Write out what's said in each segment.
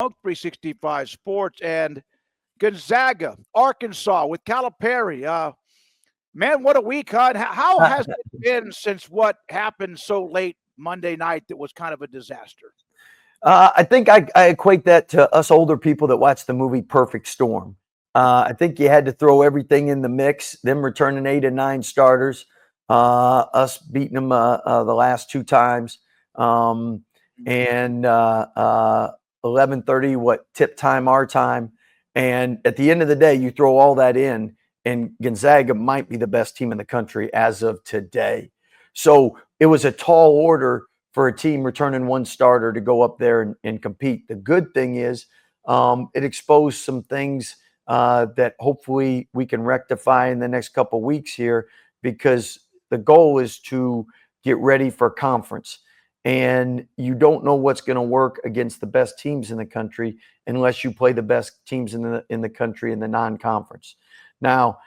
of 365 Sports, and Gonzaga, Arkansas with Calipari. Man, what a week, huh? How has it been since what happened so late Monday night that was kind of a disaster? I think I equate that to us older people that watch the movie Perfect Storm. I think you had to throw everything in the mix, them returning 8 and 9 starters, us beating them the last 2 times, and 11:30, what, tip time, our time. And at the end of the day, you throw all that in, and Gonzaga might be the best team in the country as of today. So it was a tall order for a team returning 1 starter to go up there and compete. The good thing is it exposed some things that hopefully we can rectify in the next couple of weeks here, because the goal is to get ready for conference. And you don't know what's going to work against the best teams in the country unless you play the best teams in the country in the non-conference. Now,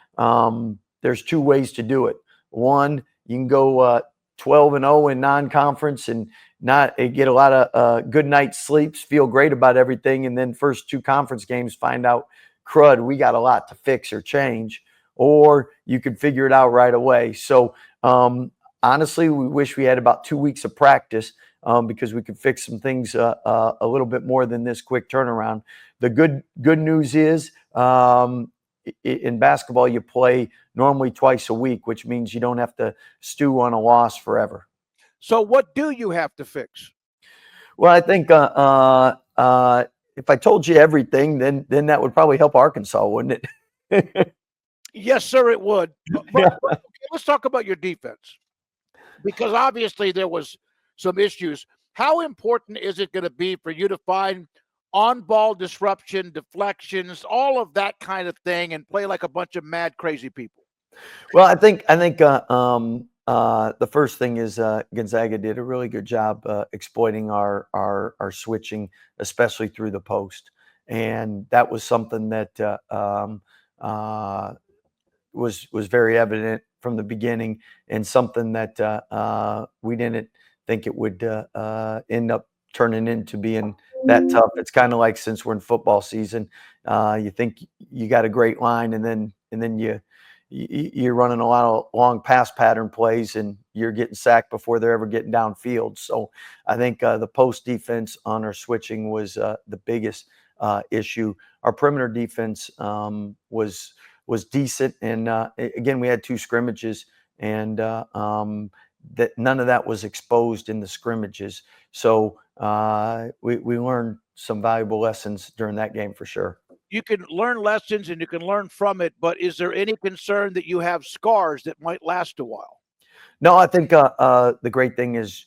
there's 2 ways to do it. One, you can go 12-0 in non-conference and not get a lot of good night's sleeps, feel great about everything, and then first 2 conference games find out, crud, we got a lot to fix or change. Or you could figure it out right away. So honestly, we wish we had about 2 weeks of practice because we could fix some things a little bit more than this quick turnaround. The good news is in basketball, you play normally twice a week, which means you don't have to stew on a loss forever. So what do you have to fix? Well, I think if I told you everything, then that would probably help Arkansas, wouldn't it? Yes, sir, it would. But okay, let's talk about your defense, because obviously there was some issues. How important is it going to be for you to find on-ball disruption, deflections, all of that kind of thing, and play like a bunch of mad, crazy people? Well, I think the first thing is Gonzaga did a really good job exploiting our switching, especially through the post, and that was something that was very evident from the beginning, and something that we didn't think it would end up turning into being that tough. It's kind of like, since we're in football season, you think you got a great line, and then you're running a lot of long pass pattern plays, and you're getting sacked before they're ever getting downfield. So I think the post defense on our switching was the biggest issue. Our perimeter defense was decent, and again, we had 2 scrimmages, and that none of that was exposed in the scrimmages. So we learned some valuable lessons during that game for sure. You can learn lessons and you can learn from it, but is there any concern that you have scars that might last a while? No, I think the great thing is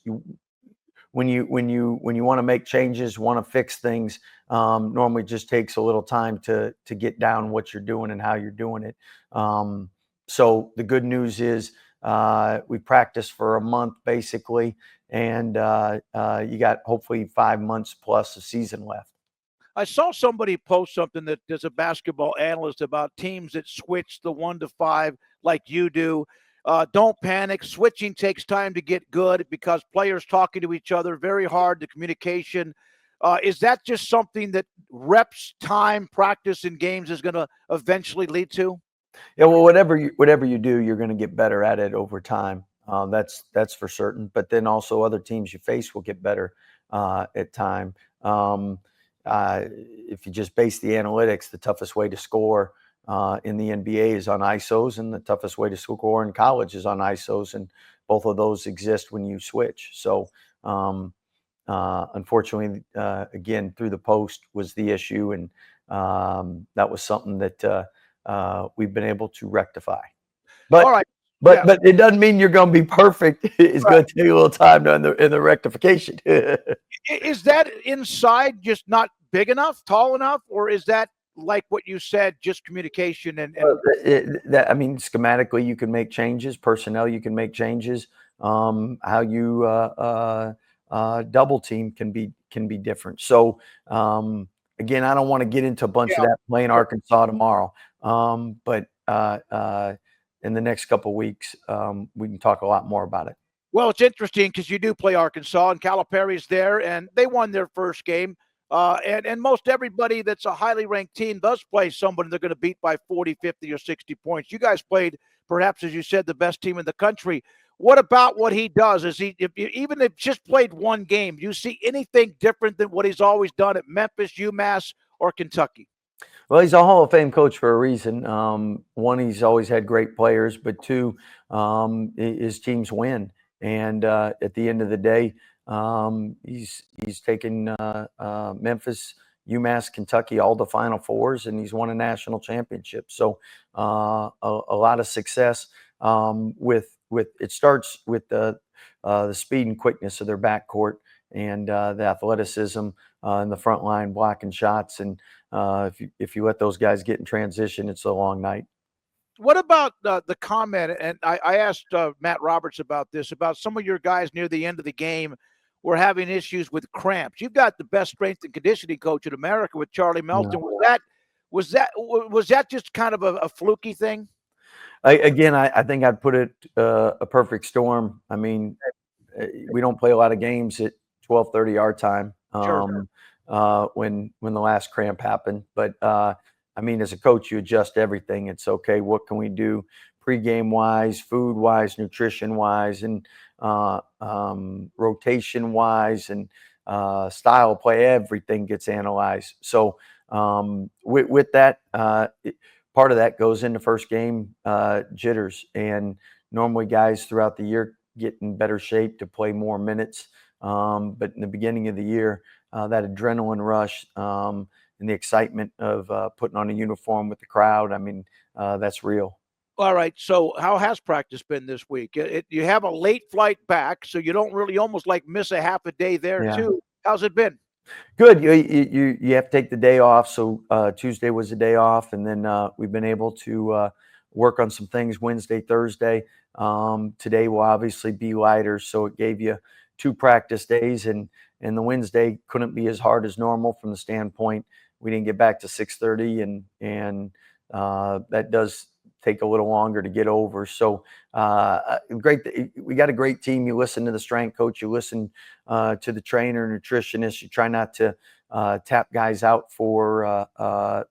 when you want to make changes, want to fix things, normally just takes a little time to get down what you're doing and how you're doing it. So the good news is we practiced for a month basically, and you got hopefully 5 months plus a season left. I saw somebody post something that there's a basketball analyst about teams that switch the 1 to 5 like you do. Don't panic. Switching takes time to get good because players talking to each other, very hard, the communication. Is that just something that reps, time, practice in games is going to eventually lead to? Yeah, well, whatever you do, you're going to get better at it over time. That's for certain. But then also other teams you face will get better at time. If you just base the analytics, the toughest way to score in the NBA is on ISOs, and the toughest way to score in college is on ISOs, and both of those exist when you switch. So unfortunately, again, through the post was the issue, and that was something that we've been able to rectify. But all right. But it doesn't mean you're going to be perfect. It's going to take a little time in the rectification. Is that inside just not big enough, tall enough, or is that like what you said, just communication and I mean, schematically you can make changes, personnel you can make changes. How you double team can be different. So again, I don't want to get into a bunch of that playing Arkansas tomorrow, but in the next couple of weeks, we can talk a lot more about it. Well, it's interesting because you do play Arkansas, and Calipari's there, and they won their first game. And most everybody that's a highly ranked team does play somebody they're going to beat by 40, 50, or 60 points. You guys played, perhaps, as you said, the best team in the country. What about what he does? Is he, even if just played one game, do you see anything different than what he's always done at Memphis, UMass, or Kentucky? Well, he's a Hall of Fame coach for a reason. One, he's always had great players, but two, his teams win. And at the end of the day, he's taken Memphis, UMass, Kentucky, all the Final Fours, and he's won a national championship. So a lot of success. With it starts with the speed and quickness of their backcourt and the athleticism in the front line blocking shots. And if you let those guys get in transition, it's a long night. What about the comment? And I asked Matt Roberts about this, about some of your guys near the end of the game were having issues with cramps. You've got the best strength and conditioning coach in America with Charlie Melton. Yeah. Was that just kind of a fluky thing? I think I'd put it a perfect storm. I mean, we don't play a lot of games at 12:30 our time. Sure. When the last cramp happened, but I mean, as a coach, you adjust everything. It's okay. What can we do, pregame wise, food wise, nutrition wise, and rotation wise, and style of play? Everything gets analyzed. So with that. Part of that goes into first game jitters, and normally guys throughout the year get in better shape to play more minutes. But in the beginning of the year, that adrenaline rush and the excitement of putting on a uniform with the crowd, I mean, that's real. All right. So how has practice been this week? You have a late flight back, so you don't really almost like miss a half a day there Yeah. too. How's it been? Good. You have to take the day off. So Tuesday was a day off, and then we've been able to work on some things Wednesday, Thursday. Today will obviously be lighter, so it gave you 2 practice days, and the Wednesday couldn't be as hard as normal from the standpoint we didn't get back to 6:30, and that does take a little longer to get over. So great. We got a great team. You listen to the strength coach, you listen to the trainer, nutritionist. You try not to tap guys out for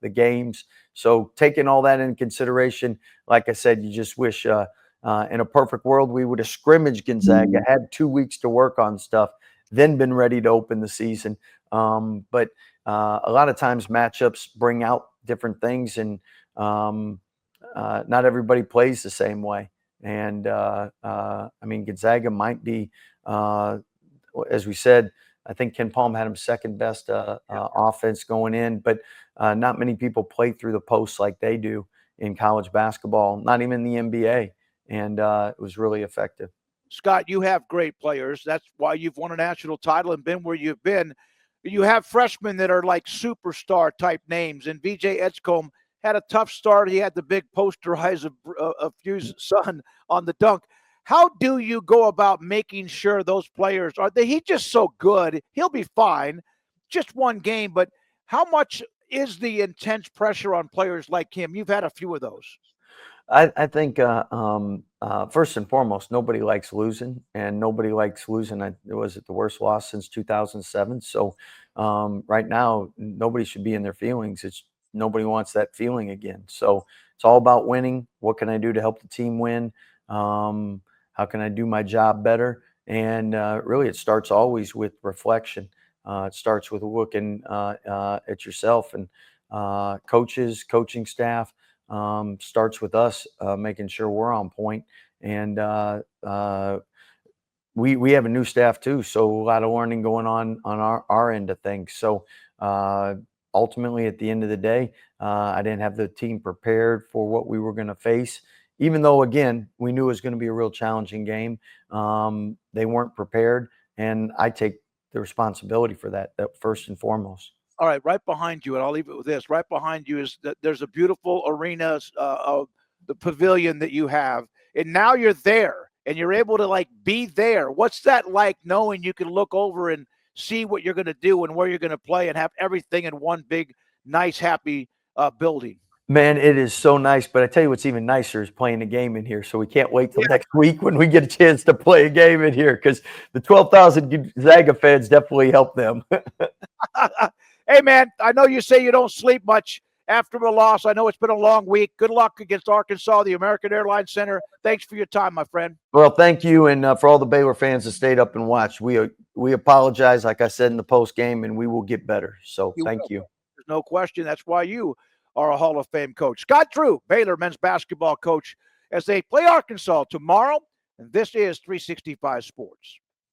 the games. So taking all that into consideration, like I said, you just wish in a perfect world we would have scrimmaged Gonzaga, had 2 weeks to work on stuff, then been ready to open the season. But a lot of times matchups bring out different things, and not everybody plays the same way. And I mean, Gonzaga might be, as we said, I think Ken Palm had him second best offense going in, but not many people play through the posts like they do in college basketball, not even the NBA. And it was really effective. Scott, you have great players. That's why you've won a national title and been where you've been. You have freshmen that are like superstar type names, and VJ Edgecombe had a tough start. He had the big posterize of Fuse's son on the dunk. How do you go about making sure those players he's just so good? He'll be fine. Just one game, but how much is the intense pressure on players like him? You've had a few of those. I think first and foremost, nobody likes losing, and nobody likes losing. It was the worst loss since 2007. So right now, nobody should be in their feelings. Nobody wants that feeling again. So it's all about winning. What can I do to help the team win? How can I do my job better? And really, it starts always with reflection. It starts with looking at yourself, and coaches, coaching staff. Starts with us making sure we're on point. And we have a new staff too, so a lot of learning going on our end of things. So ultimately, at the end of the day, I didn't have the team prepared for what we were going to face. Even though, again, we knew it was going to be a real challenging game, they weren't prepared, and I take the responsibility for that first and foremost. All right, right behind you, and I'll leave it with this. Right behind you is there's a beautiful arena of the pavilion that you have, and now you're there, and you're able to like be there. What's that like, knowing you can look over and see what you're going to do and where you're going to play, and have everything in one big, nice, happy building? Man, it is so nice. But I tell you what's even nicer is playing a game in here. So we can't wait till next week when we get a chance to play a game in here, because the 12,000 Gonzaga fans definitely help them. Hey, man, I know you say you don't sleep much after the loss. I know it's been a long week. Good luck against Arkansas, the American Airlines Center. Thanks for your time, my friend. Well, thank you, and for all the Baylor fans that stayed up and watched, we apologize, like I said in the post game, and we will get better. So thank you. There's no question. That's why you are a Hall of Fame coach. Scott Drew, Baylor men's basketball coach, as they play Arkansas tomorrow. And this is 365 Sports.